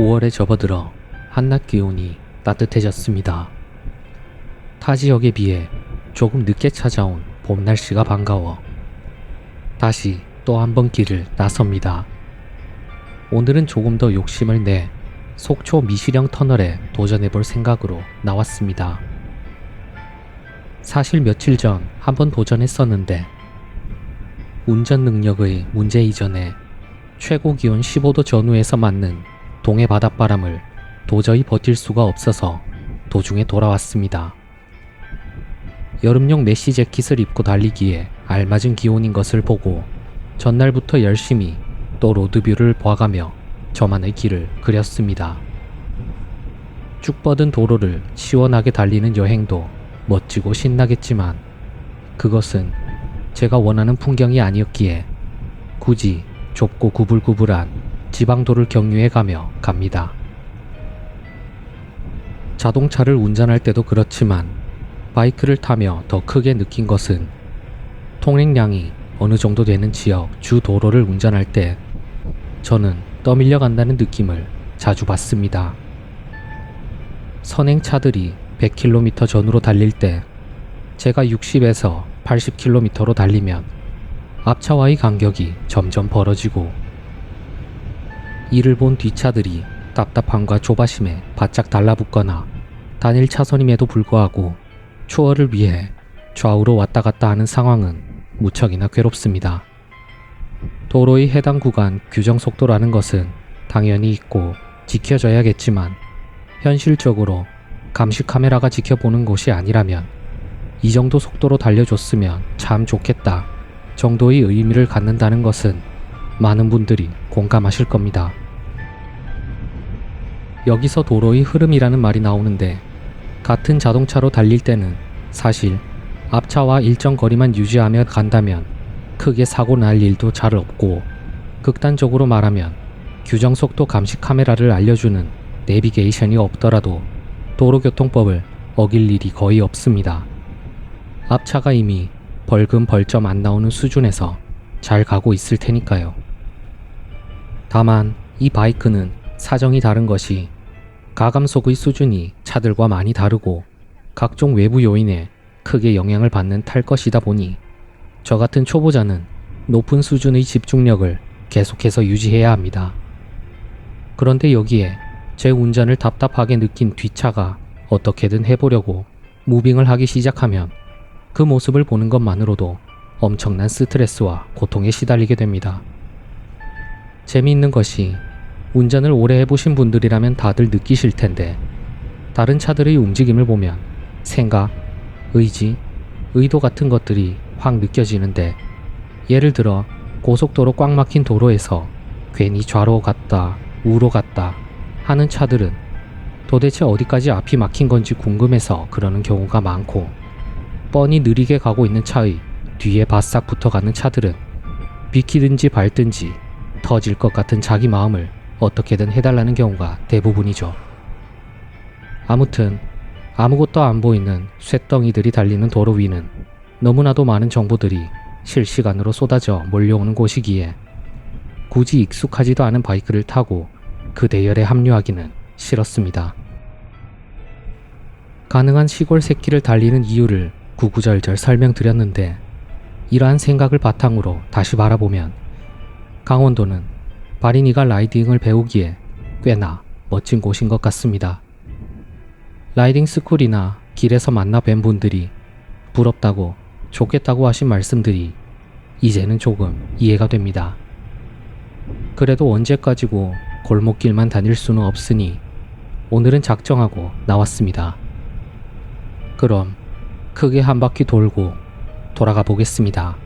5월에 접어들어 한낮 기온이 따뜻해졌습니다. 타 지역에 비해 조금 늦게 찾아온 봄 날씨가 반가워 다시 또 한 번 길을 나섭니다. 오늘은 조금 더 욕심을 내 속초 미시령 터널에 도전해볼 생각으로 나왔습니다. 사실 며칠 전 한 번 도전했었는데 운전 능력의 문제 이전에 최고 기온 15도 전후에서 맞는 동해 바닷바람을 도저히 버틸 수가 없어서 도중에 돌아왔습니다. 여름용 메쉬 재킷을 입고 달리기에 알맞은 기온인 것을 보고 전날부터 열심히 또 로드뷰를 봐가며 저만의 길을 그렸습니다. 쭉 뻗은 도로를 시원하게 달리는 여행도 멋지고 신나겠지만 그것은 제가 원하는 풍경이 아니었기에 굳이 좁고 구불구불한 지방도를 경유해가며 갑니다. 자동차를 운전할 때도 그렇지만 바이크를 타며 더 크게 느낀 것은 통행량이 어느 정도 되는 지역 주 도로를 운전할 때 저는 떠밀려 간다는 느낌을 자주 받습니다. 선행차들이 100km 전후로 달릴 때 제가 60에서 80km로 달리면 앞차와의 간격이 점점 벌어지고 이를 본 뒷차들이 답답함과 조바심에 바짝 달라붙거나 단일 차선임에도 불구하고 추월을 위해 좌우로 왔다 갔다 하는 상황은 무척이나 괴롭습니다. 도로의 해당 구간 규정 속도라는 것은 당연히 있고 지켜져야겠지만 현실적으로 감시 카메라가 지켜보는 곳이 아니라면 이 정도 속도로 달려줬으면 참 좋겠다 정도의 의미를 갖는다는 것은 많은 분들이 공감하실 겁니다. 여기서 도로의 흐름이라는 말이 나오는데 같은 자동차로 달릴 때는 사실 앞차와 일정 거리만 유지하며 간다면 크게 사고 날 일도 잘 없고 극단적으로 말하면 규정 속도 감시 카메라를 알려주는 내비게이션이 없더라도 도로교통법을 어길 일이 거의 없습니다. 앞차가 이미 벌금 벌점 안 나오는 수준에서 잘 가고 있을 테니까요. 다만 이 바이크는 사정이 다른 것이 가감속의 수준이 차들과 많이 다르고 각종 외부 요인에 크게 영향을 받는 탈 것이다 보니 저 같은 초보자는 높은 수준의 집중력을 계속해서 유지해야 합니다. 그런데 여기에 제 운전을 답답하게 느낀 뒷차가 어떻게든 해보려고 무빙을 하기 시작하면 그 모습을 보는 것만으로도 엄청난 스트레스와 고통에 시달리게 됩니다. 재미있는 것이 운전을 오래 해보신 분들이라면 다들 느끼실 텐데 다른 차들의 움직임을 보면 생각, 의지, 의도 같은 것들이 확 느껴지는데 예를 들어 고속도로 꽉 막힌 도로에서 괜히 좌로 갔다 우로 갔다 하는 차들은 도대체 어디까지 앞이 막힌 건지 궁금해서 그러는 경우가 많고 뻔히 느리게 가고 있는 차의 뒤에 바싹 붙어가는 차들은 비키든지 밟든지 터질 것 같은 자기 마음을 어떻게든 해달라는 경우가 대부분이죠. 아무튼 아무것도 안 보이는 쇳덩이들이 달리는 도로 위는 너무나도 많은 정보들이 실시간으로 쏟아져 몰려오는 곳이기에 굳이 익숙하지도 않은 바이크를 타고 그 대열에 합류하기는 싫었습니다. 가능한 시골 새끼를 달리는 이유를 구구절절 설명드렸는데 이러한 생각을 바탕으로 다시 바라보면 강원도는 발인이가 라이딩을 배우기에 꽤나 멋진 곳인 것 같습니다. 라이딩 스쿨이나 길에서 만나 뵌 분들이 부럽다고 좋겠다고 하신 말씀들이 이제는 조금 이해가 됩니다. 그래도 언제까지고 골목길만 다닐 수는 없으니 오늘은 작정하고 나왔습니다. 그럼 크게 한 바퀴 돌고 돌아가 보겠습니다.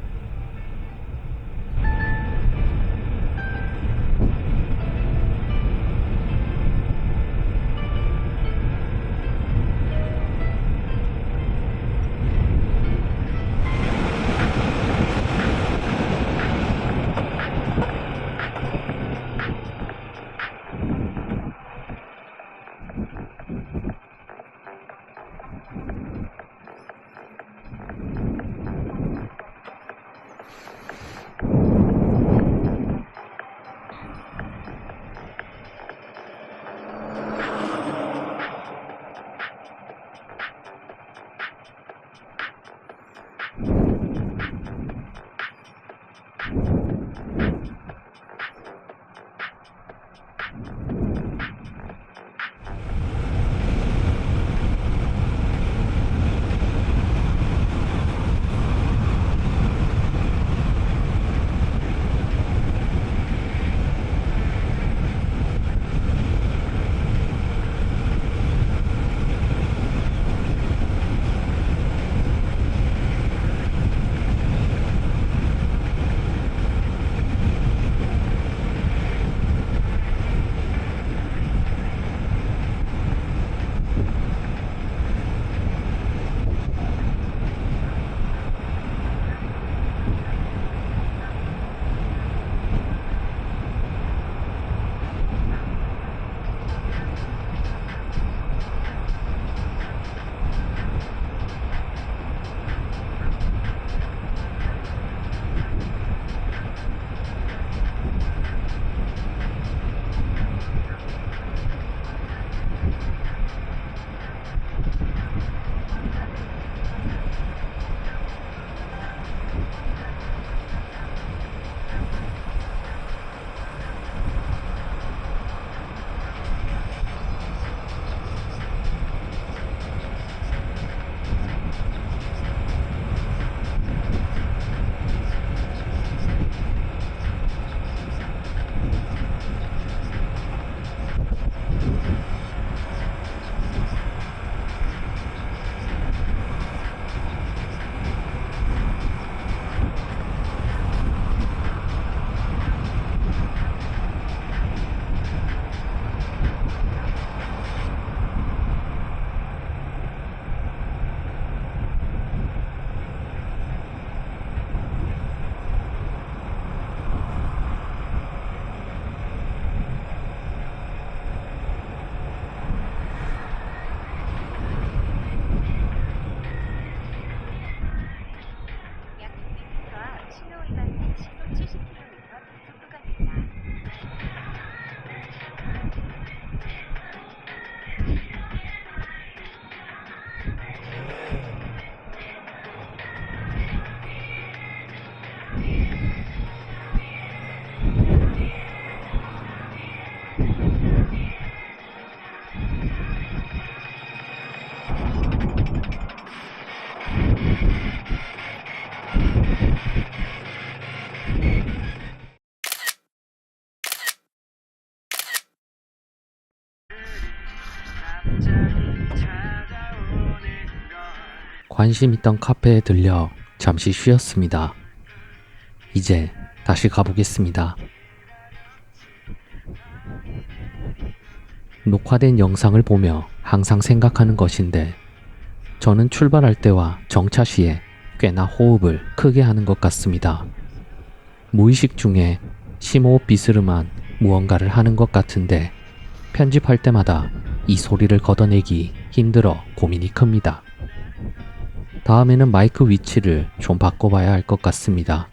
관심 있던 카페에 들려 잠시 쉬었습니다. 이제 다시 가보겠습니다. 녹화된 영상을 보며 항상 생각하는 것인데 저는 출발할 때와 정차 시에 꽤나 호흡을 크게 하는 것 같습니다. 무의식 중에 심호흡 비스름한 무언가를 하는 것 같은데 편집할 때마다 이 소리를 걷어내기 힘들어 고민이 큽니다. 다음에는 마이크 위치를 좀 바꿔봐야 할 것 같습니다.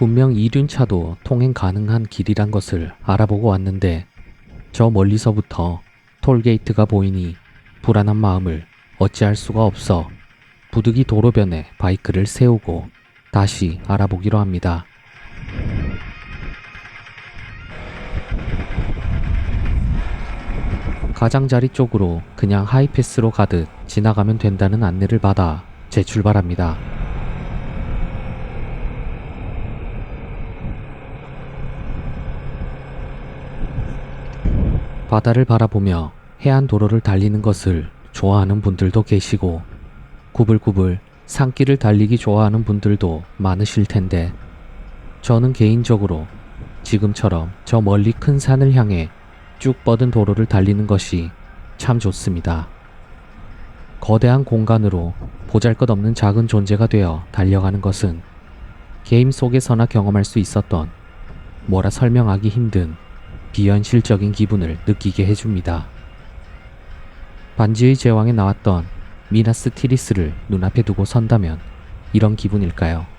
분명 이륜차도 통행 가능한 길이란 것을 알아보고 왔는데 저 멀리서부터 톨게이트가 보이니 불안한 마음을 어찌할 수가 없어 부득이 도로변에 바이크를 세우고 다시 알아보기로 합니다. 가장자리 쪽으로 그냥 하이패스로 가듯 지나가면 된다는 안내를 받아 재출발합니다. 바다를 바라보며 해안 도로를 달리는 것을 좋아하는 분들도 계시고 구불구불 산길을 달리기 좋아하는 분들도 많으실 텐데 저는 개인적으로 지금처럼 저 멀리 큰 산을 향해 쭉 뻗은 도로를 달리는 것이 참 좋습니다. 거대한 공간으로 보잘것없는 작은 존재가 되어 달려가는 것은 게임 속에서나 경험할 수 있었던 뭐라 설명하기 힘든 비현실적인 기분을 느끼게 해줍니다. 반지의 제왕에 나왔던 미나스 티리스를 눈앞에 두고 선다면 이런 기분일까요?